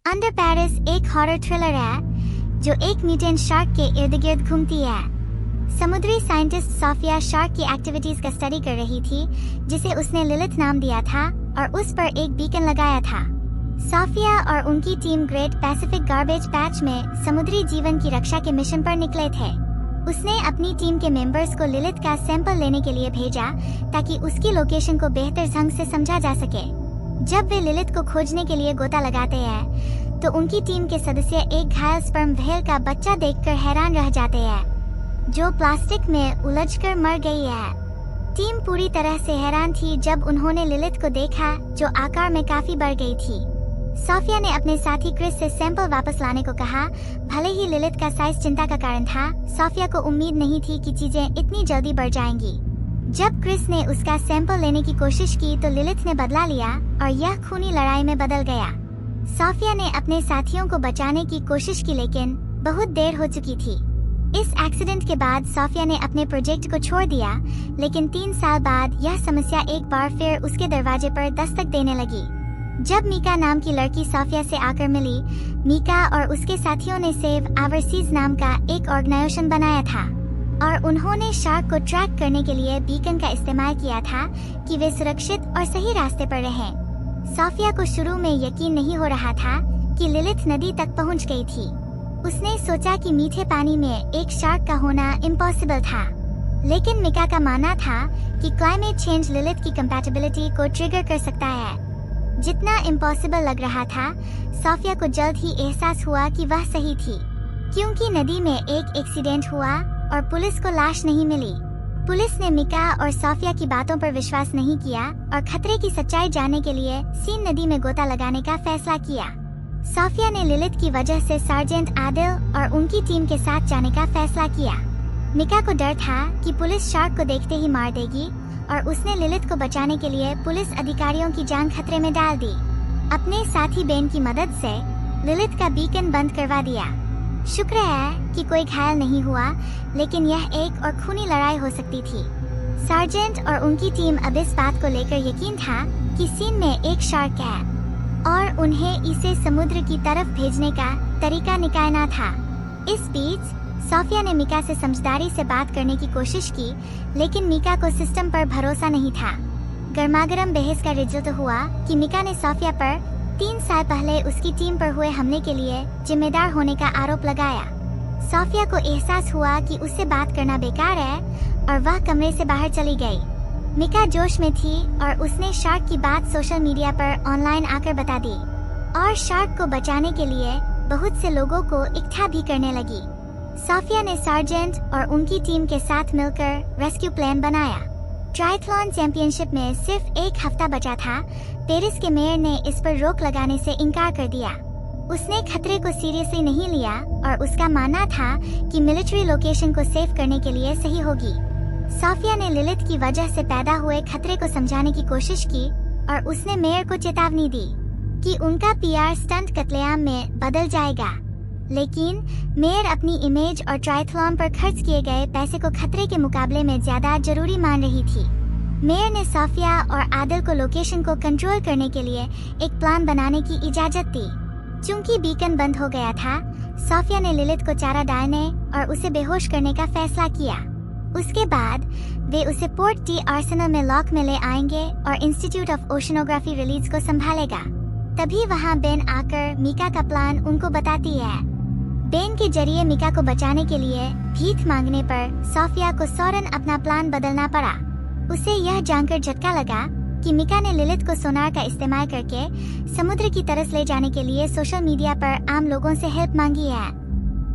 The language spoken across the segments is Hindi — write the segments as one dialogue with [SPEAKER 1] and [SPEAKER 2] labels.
[SPEAKER 1] अंडर पेरिस एक हॉरर थ्रिलर है जो एक म्यूटेंट शार्क के इर्द गिर्द घूमती है। समुद्री साइंटिस्ट सोफिया शार्क की एक्टिविटीज का स्टडी कर रही थी जिसे उसने लिलिथ नाम दिया था और उस पर एक बीकन लगाया था। सोफिया और उनकी team great Pacific garbage patch में समुद्री जीवन की रक्षा के मिशन पर निकले थे। उसने अपनी टीम के मेंबर्स को लिलिथ का सैंपल लेने के लिए भेजा ताकि उसकी लोकेशन को बेहतर ढंग से समझा जा सके। जब वे लिलिथ को खोजने के लिए गोता लगाते हैं तो उनकी टीम के सदस्य एक घायल स्पर्म व्हेल का बच्चा देखकर हैरान रह जाते हैं जो प्लास्टिक में उलझकर मर गई है। टीम पूरी तरह से हैरान थी जब उन्होंने लिलिथ को देखा जो आकार में काफी बढ़ गई थी। सोफिया ने अपने साथी क्रिस से सैंपल वापस लाने को कहा। भले ही लिलिथ का साइज चिंता का कारण था, सोफिया को उम्मीद नहीं थी कि चीजें इतनी जल्दी बढ़ जाएंगी। जब क्रिस ने उसका सैंपल लेने की कोशिश की तो लिलिथ ने बदला लिया और यह खूनी लड़ाई में बदल गया। सोफिया ने अपने साथियों को बचाने की कोशिश की लेकिन बहुत देर हो चुकी थी। इस एक्सीडेंट के बाद सोफिया ने अपने प्रोजेक्ट को छोड़ दिया, लेकिन 3 साल बाद यह समस्या एक बार फिर उसके दरवाजे पर दस्तक देने लगी। जब मीका नाम की लड़की सोफिया से आकर मिली, मीका और उसके साथियों ने सेव आवर सीज नाम का एक ऑर्गेनाइजेशन बनाया था और उन्होंने शार्क को ट्रैक करने के लिए बीकन का इस्तेमाल किया था कि वे सुरक्षित और सही रास्ते पर रहें। सोफिया को शुरू में यकीन नहीं हो रहा था कि लिलिथ नदी तक पहुंच गई थी। उसने सोचा कि मीठे पानी में एक शार्क का होना इम्पॉसिबल था, लेकिन मीका का मानना था कि क्लाइमेट चेंज लिलिथ की कंपैटिबिलिटी को ट्रिगर कर सकता है। जितना इम्पॉसिबल लग रहा था, सोफिया को जल्द ही एहसास हुआ कि वह सही थी, क्योंकि नदी में एक एक्सीडेंट हुआ और पुलिस को लाश नहीं मिली। पुलिस ने मीका और सोफिया की बातों पर विश्वास नहीं किया और खतरे की सच्चाई जानने के लिए सीन नदी में गोता लगाने का फैसला किया। सोफिया ने लिलिथ की वजह से सार्जेंट आदिल और उनकी टीम के साथ जाने का फैसला किया। मीका को डर था कि पुलिस शार्क को देखते ही मार देगी और उसने लिलिथ को बचाने के लिए पुलिस अधिकारियों की जान खतरे में डाल दी। अपने साथी बेन की मदद से लिलिथ का बीकन बंद करवा दिया। शुक्र है कि कोई घायल नहीं हुआ, लेकिन यह एक और खूनी लड़ाई हो सकती थी। सार्जेंट और उनकी टीम अब इस बात को लेकर यकीन था कि सीन में एक शार्क है और उन्हें इसे समुद्र की तरफ भेजने का तरीका निकालना था। इस बीच सोफिया ने मीका से समझदारी से बात करने की कोशिश की, लेकिन मीका को सिस्टम पर भरोसा नहीं था। गर्मागरम बहस का रिजल्ट हुआ कि मीका ने सोफिया पर 3 साल पहले उसकी टीम पर हुए हमले के लिए जिम्मेदार होने का आरोप लगाया। सोफिया को एहसास हुआ कि उससे बात करना बेकार है और वह कमरे से बाहर चली गई। मीका जोश में थी और उसने शार्क की बात सोशल मीडिया पर ऑनलाइन आकर बता दी और शार्क को बचाने के लिए बहुत से लोगों को इकट्ठा भी करने लगी। सोफिया ने सार्जेंट और उनकी टीम के साथ मिलकर रेस्क्यू प्लान बनाया। ट्रायथलॉन चैंपियनशिप में सिर्फ 1 हफ्ता बचा था। पेरिस के मेयर ने इस पर रोक लगाने से इनकार कर दिया। उसने खतरे को सीरियसली नहीं लिया और उसका मानना था कि मिलिट्री लोकेशन को सेव करने के लिए सही होगी। सोफिया ने लिलिथ की वजह से पैदा हुए खतरे को समझाने की कोशिश की और उसने मेयर को चेतावनी दी कि उनका पीआर स्टंट कत्लेआम में बदल जाएगा। लेकिन मेयर अपनी इमेज और ट्रायथलॉन पर खर्च किए गए पैसे को खतरे के मुकाबले में ज्यादा जरूरी मान रही थी। मेयर ने सोफिया और आदिल को लोकेशन को कंट्रोल करने के लिए एक प्लान बनाने की इजाजत दी। चूंकि बीकन बंद हो गया था, सोफिया ने लिलिथ को चारा डालने और उसे बेहोश करने का फैसला किया। उसके बाद वे उसे पोर्ट डी आर्सेनल में लॉक में ले आएंगे और इंस्टीट्यूट ऑफ ओशनोग्राफी रिलीज को संभालेगा। तभी वहां बेन आकर मीका का प्लान उनको बताती है। बेन के जरिए मीका को बचाने के लिए भीख मांगने पर सोफिया को फौरन अपना प्लान बदलना पड़ा। उसे यह जानकर झटका लगा कि मीका ने लिलिथ को सोनार का इस्तेमाल करके समुद्र की तरफ ले जाने के लिए सोशल मीडिया पर आम लोगों से हेल्प मांगी है।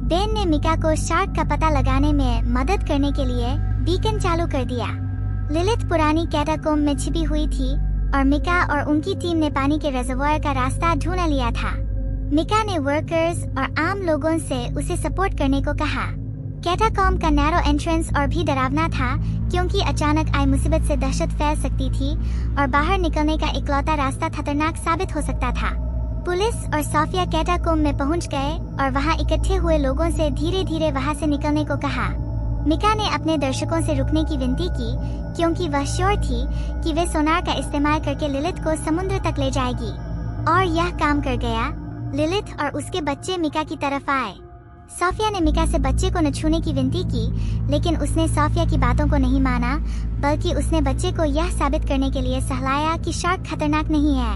[SPEAKER 1] बेन ने मीका को शार्क का पता लगाने में मदद करने के लिए बीकन चालू कर दिया। लिलिथ पुरानी कैटाकोम्ब में छिपी हुई थी और मीका और उनकी टीम ने पानी के रिजर्वॉयर का रास्ता ढूंढ लिया था। मीका ने वर्कर्स और आम लोगों से उसे सपोर्ट करने को कहा। कैटाकॉम्ब का नैरो एंट्रेंस और भी डरावना था, क्योंकि अचानक आई मुसीबत से दहशत फैल सकती थी और बाहर निकलने का इकलौता रास्ता खतरनाक साबित हो सकता था। पुलिस और सोफिया कैटाकॉम्ब में पहुंच गए और वहां इकट्ठे हुए लोगों से धीरे धीरे वहां से निकलने को कहा। मीका ने अपने दर्शकों से रुकने की विनती की, क्योंकि वह श्योर थी कि वे सोनार का इस्तेमाल करके लिलिथ को समुद्र तक ले जाएगी। और यह काम कर गया। लिलिथ और उसके बच्चे मिका की तरफ आए। सोफिया ने मिका से बच्चे को न छूने की विनती की, लेकिन उसने सोफिया की बातों को नहीं माना, बल्कि उसने बच्चे को यह साबित करने के लिए सहलाया कि शार्क खतरनाक नहीं है।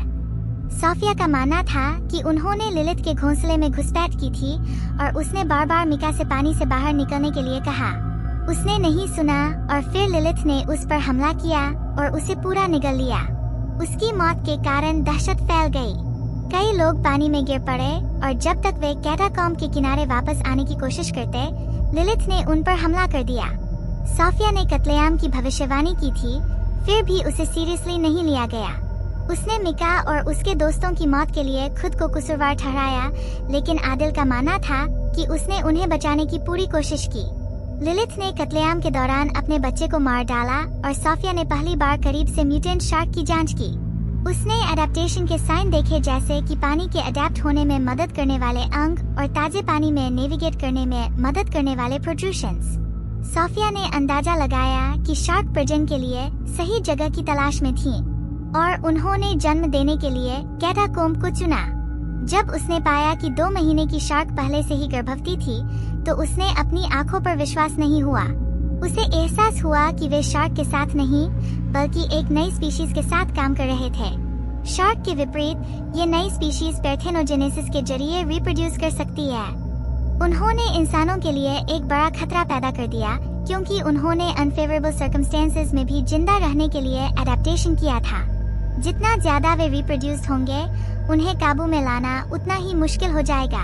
[SPEAKER 1] सोफिया का मानना था कि उन्होंने लिलिथ के घोंसले में घुसपैठ की थी और उसने बार बार मिका से पानी से बाहर निकलने के लिए कहा। उसने नहीं सुना और फिर लिलिथ ने उस पर हमला किया और उसे पूरा निगल लिया। उसकी मौत के कारण दहशत फैल गई। कई लोग पानी में गिर पड़े और जब तक वे कैटाकॉम्ब के किनारे वापस आने की कोशिश करते, लिलिथ ने उन पर हमला कर दिया। सोफिया ने कत्लेआम की भविष्यवाणी की थी, फिर भी उसे सीरियसली नहीं लिया गया। उसने मिका और उसके दोस्तों की मौत के लिए खुद को कसूरवार ठहराया, लेकिन आदिल का मानना था कि उसने उन्हें बचाने की पूरी कोशिश की। लिलिथ ने कत्लेआम के दौरान अपने बच्चे को मार डाला और सोफिया ने पहली बार करीब से म्यूटेंट शार्क की जांच की। उसने एडेप्टेशन के साइन देखे, जैसे कि पानी के अडेप्ट होने में मदद करने वाले अंग और ताजे पानी में नेविगेट करने में मदद करने वाले प्रोट्रूशंस। सोफिया ने अंदाजा लगाया कि शार्क प्रजनन के लिए सही जगह की तलाश में थी और उन्होंने जन्म देने के लिए कैटाकॉम्ब को चुना। जब उसने पाया कि 2 महीने की शार्क पहले से ही गर्भवती थी, तो उसने अपनी आंखों पर विश्वास नहीं हुआ। उसे एहसास हुआ कि वे शार्क के साथ नहीं, बल्कि एक नई स्पीशीज के साथ काम कर रहे थे। शार्क के विपरीत, ये नई स्पीशीज पैर्थेनोजेनेसिस के जरिए रिप्रोड्यूस कर सकती है। उन्होंने इंसानों के लिए एक बड़ा खतरा पैदा कर दिया, क्योंकि उन्होंने अनफेवरेबल सर्कमस्टेंसेस में भी जिंदा रहने के लिए एडेप्टेशन किया था। जितना ज्यादा वे रिप्रोड्यूस होंगे, उन्हें काबू में लाना उतना ही मुश्किल हो जाएगा।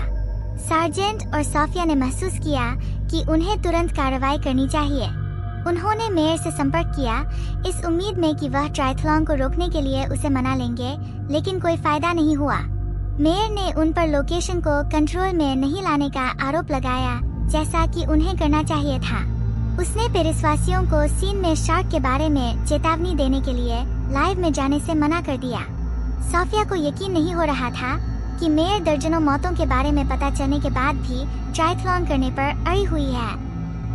[SPEAKER 1] सार्जेंट और सोफिया ने महसूस किया कि उन्हें तुरंत कार्रवाई करनी चाहिए। उन्होंने मेयर से संपर्क किया, इस उम्मीद में कि वह ट्रायथलॉन को रोकने के लिए उसे मना लेंगे, लेकिन कोई फायदा नहीं हुआ। मेयर ने उन पर लोकेशन को कंट्रोल में नहीं लाने का आरोप लगाया, जैसा कि उन्हें करना चाहिए था। उसने पेरिसवासियों को सीन में शार्क के बारे में चेतावनी देने के लिए लाइव में जाने से मना कर दिया। सोफिया को यकीन नहीं हो रहा था कि मेयर दर्जनों मौतों के बारे में पता चलने के बाद भी ट्रायथलॉन करने पर अड़ी हुई है।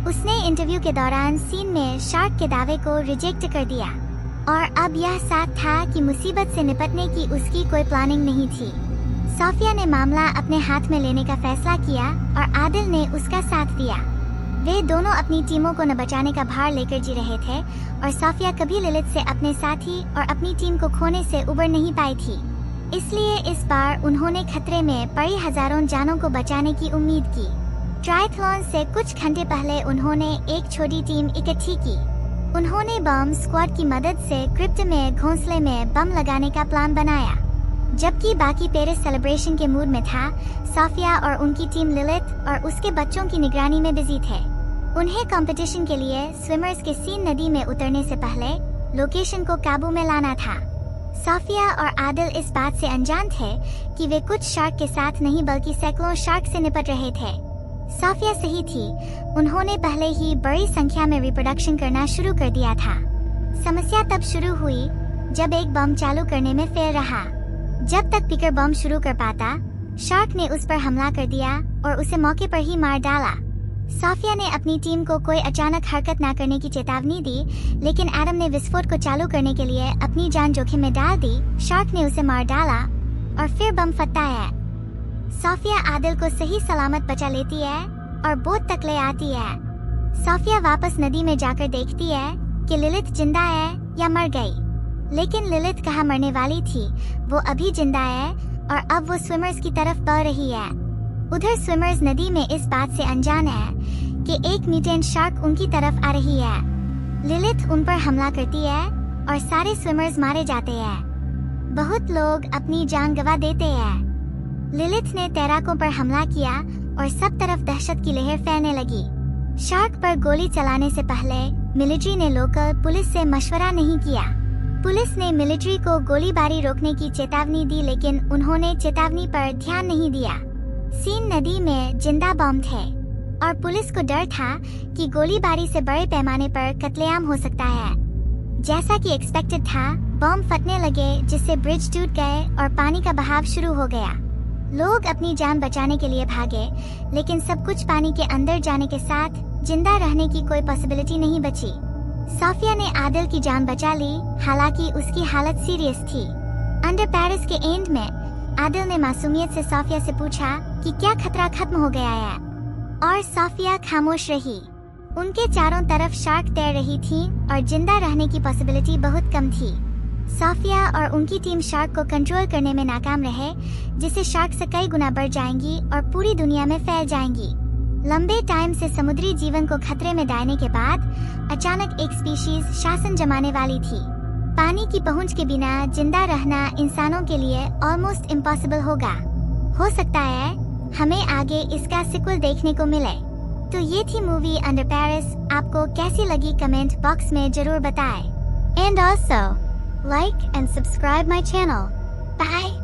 [SPEAKER 1] उसने इंटरव्यू के दौरान सीन में शार्क के दावे को रिजेक्ट कर दिया और अब यह साफ था कि मुसीबत से निपटने की उसकी कोई प्लानिंग नहीं थी। सोफिया ने मामला अपने हाथ में लेने का फैसला किया और आदिल ने उसका साथ दिया। वे दोनों अपनी टीमों को न बचाने का भार लेकर जी रहे थे और सोफिया कभी लिलिथ से अपने साथी और अपनी टीम को खोने से उबर नहीं पाई थी। इसलिए इस बार उन्होंने खतरे में पड़ी हजारों जानों को बचाने की उम्मीद की। ट्रायथलॉन से कुछ घंटे पहले उन्होंने एक छोटी टीम इकट्ठी की। उन्होंने बम स्क्वाड की मदद से क्रिप्ट में घोंसले में बम लगाने का प्लान बनाया। जबकि बाकी पेरिस सेलिब्रेशन के मूड में था, सोफिया और उनकी टीम लिलिथ और उसके बच्चों की निगरानी में बिजी थे। उन्हें कंपटीशन के लिए स्विमर्स के सीन नदी में उतरने से पहले लोकेशन को काबू में लाना था। सोफिया और आदिल इस बात से अनजान थे कि वे कुछ शार्क के साथ नहीं बल्कि सैकड़ों शार्क से निपट रहे थे। सोफिया सही थी, उन्होंने पहले ही बड़ी संख्या में रिप्रोडक्शन करना शुरू कर दिया था। समस्या तब शुरू हुई जब एक बम चालू करने में फेल रहा। जब तक पिकर बम शुरू कर पाता, शार्क ने उस पर हमला कर दिया और उसे मौके पर ही मार डाला। सोफिया ने अपनी टीम को कोई अचानक हरकत न करने की चेतावनी दी, लेकिन एडम ने विस्फोट को चालू करने के लिए अपनी जान जोखिम में डाल दी। शार्क ने उसे मार डाला और फिर बम फटता है। सोफिया आदिल को सही सलामत बचा लेती है और बोट तक ले आती है। सोफिया वापस नदी में जाकर देखती है कि लिलिथ जिंदा है या मर गई, लेकिन लिलिथ कहाँ मरने वाली थी, वो अभी जिंदा है और अब वो स्विमर्स की तरफ बढ़ रही है। उधर स्विमर्स नदी में इस बात से अनजान है कि एक म्यूटेंट शार्क उनकी तरफ आ रही है। लिलिथ उन पर हमला करती है और सारे स्विमर्स मारे जाते हैं। बहुत लोग अपनी जान गंवा देते हैं। लिलिथ ने तैराकों पर हमला किया और सब तरफ दहशत की लहर फैलने लगी। शार्क पर गोली चलाने से पहले मिलिट्री ने लोकल पुलिस से मशवरा नहीं किया। पुलिस ने मिलिट्री को गोलीबारी रोकने की चेतावनी दी, लेकिन उन्होंने चेतावनी पर ध्यान नहीं दिया। सीन नदी में जिंदा बम थे और पुलिस को डर था कि गोलीबारी से बड़े पैमाने पर कत्लेआम हो सकता है। जैसा कि एक्सपेक्टेड था, बम फटने लगे, जिससे ब्रिज टूट गए और पानी का बहाव शुरू हो गया। लोग अपनी जान बचाने के लिए भागे, लेकिन सब कुछ पानी के अंदर जाने के साथ जिंदा रहने की कोई पॉसिबिलिटी नहीं बची। सोफिया ने आदिल की जान बचा ली, हालांकि उसकी हालत सीरियस थी। अंडर पेरिस के एंड में आदिल ने मासूमियत से सोफिया से पूछा कि क्या खतरा खत्म हो गया है, और सोफिया खामोश रही। उनके चारों तरफ शार्क तैर रही थी और जिंदा रहने की पॉसिबिलिटी बहुत कम थी। सोफिया और उनकी टीम शार्क को कंट्रोल करने में नाकाम रहे, जिससे शार्क से कई गुना बढ़ जाएंगी और पूरी दुनिया में फैल जाएंगी। लंबे टाइम से समुद्री जीवन को खतरे में डालने के बाद अचानक एक स्पीशीज शासन जमाने वाली थी। पानी की पहुंच के बिना जिंदा रहना इंसानों के लिए ऑलमोस्ट इम्पॉसिबल होगा। हो सकता है हमें आगे इसका सिक्वल देखने को मिले। तो ये थी मूवी अंडर पेरिस। आपको कैसी लगी कमेंट बॉक्स में जरूर बताएं। And also like and subscribe my channel. Bye.